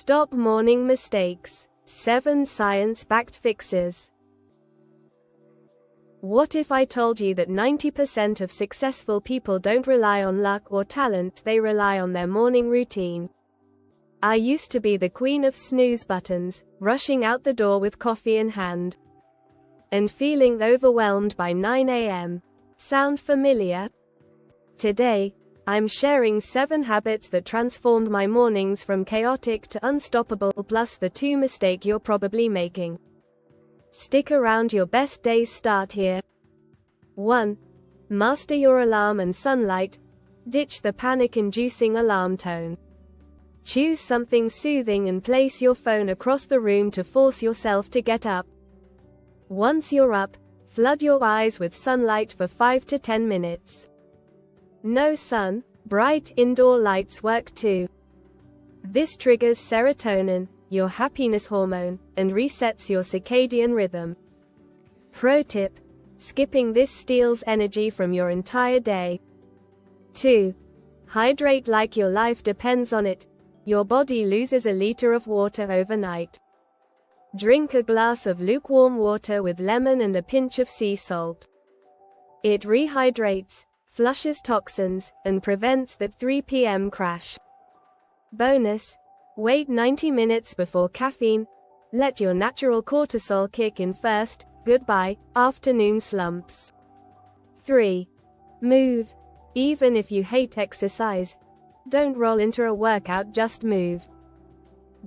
Stop morning mistakes. 7 science-backed fixes. What if I told you that 90% of successful people don't rely on luck or talent, they rely on their morning routine? I used to be the queen of snooze buttons, rushing out the door with coffee in hand and feeling overwhelmed by 9 a.m. Sound familiar? Today, I'm sharing 7 habits that transformed my mornings from chaotic to unstoppable, plus the 2 mistakes you're probably making. Stick around, your best days start here. 1. Master your alarm and sunlight. Ditch the panic-inducing alarm tone. Choose something soothing and place your phone across the room to force yourself to get up. Once you're up, flood your eyes with sunlight for 5 to 10 minutes. No sun, bright indoor lights work too. This triggers serotonin, your happiness hormone, and resets your circadian rhythm. Pro tip: skipping this steals energy from your entire day. 2. Hydrate like your life depends on it. Your body loses a liter of water overnight. Drink a glass of lukewarm water with lemon and a pinch of sea salt. It rehydrates, flushes toxins, and prevents that 3 p.m. crash. Bonus: wait 90 minutes before caffeine. Let your natural cortisol kick in first. Goodbye, afternoon slumps. 3. Move. Even if you hate exercise, don't roll into a workout, just move.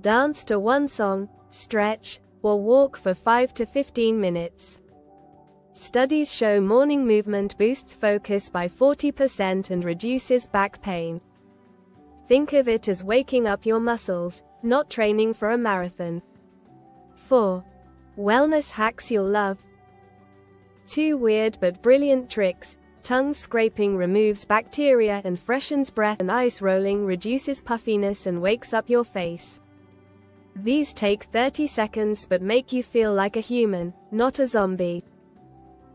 Dance to one song, stretch, or walk for 5 to 15 minutes. Studies show morning movement boosts focus by 40% and reduces back pain. Think of it as waking up your muscles, not training for a marathon. 4. Wellness hacks you'll love. 2 weird but brilliant tricks. Tongue scraping removes bacteria and freshens breath, and ice rolling reduces puffiness and wakes up your face. These take 30 seconds but make you feel like a human, not a zombie.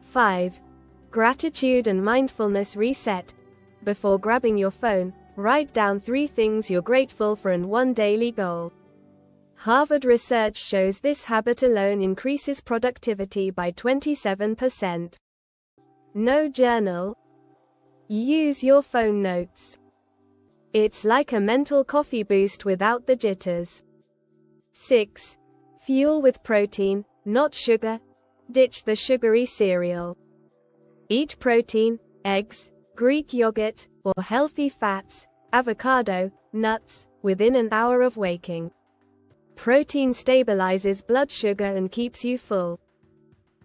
5. Gratitude and mindfulness reset. Before grabbing your phone, write down 3 things you're grateful for and 1 daily goal. Harvard research shows this habit alone increases productivity by 27%. No journal. Use your phone notes. It's like a mental coffee boost without the jitters. 6. Fuel with protein, not sugar. Ditch the sugary cereal. Eat protein, eggs, Greek yogurt, or healthy fats, avocado, nuts, within an hour of waking. Protein stabilizes blood sugar and keeps you full.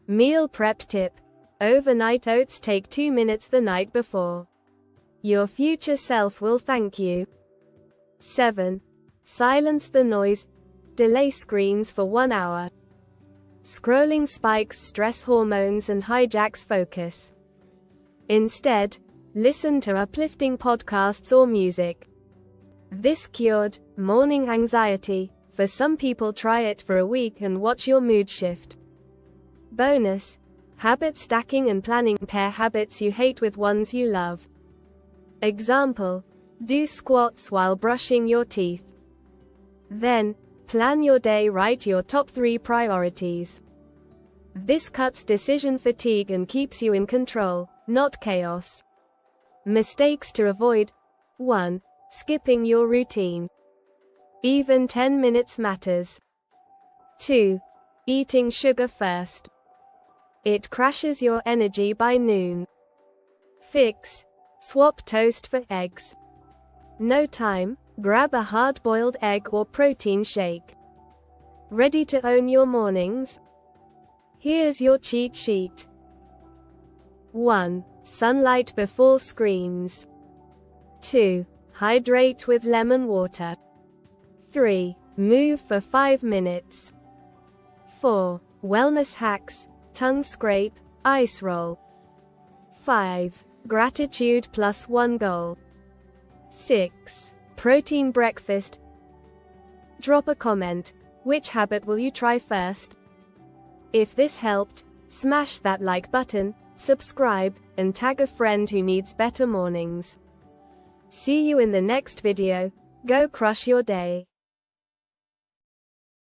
Meal prep tip: overnight oats. Take 2 minutes the night before. Your future self will thank you. 7. Silence the noise. Delay screens for 1 hour. Scrolling spikes stress hormones and hijacks focus. Instead, listen to uplifting podcasts or music. This cured morning anxiety. For some people, try it for a week and watch your mood shift. Bonus: habit stacking and planning. Pair habits you hate with ones you love. Example: do squats while brushing your teeth. Then, plan your day. Write your top 3 priorities. This cuts decision fatigue and keeps you in control, not chaos. Mistakes to avoid. 1. Skipping your routine. Even 10 minutes matters. 2. Eating sugar first. It crashes your energy by noon. Fix: swap toast for eggs. No time? Grab a hard-boiled egg or protein shake. Ready to own your mornings? Here's your cheat sheet. 1. Sunlight before screens. 2. Hydrate with lemon water. 3. Move for 5 minutes. 4. Wellness hacks: tongue scrape, ice roll. 5. Gratitude plus 1 goal. 6. Protein breakfast. Drop a comment. Which habit will you try first? If this helped, smash that like button, subscribe, and tag a friend who needs better mornings. See you in the next video. Go crush your day.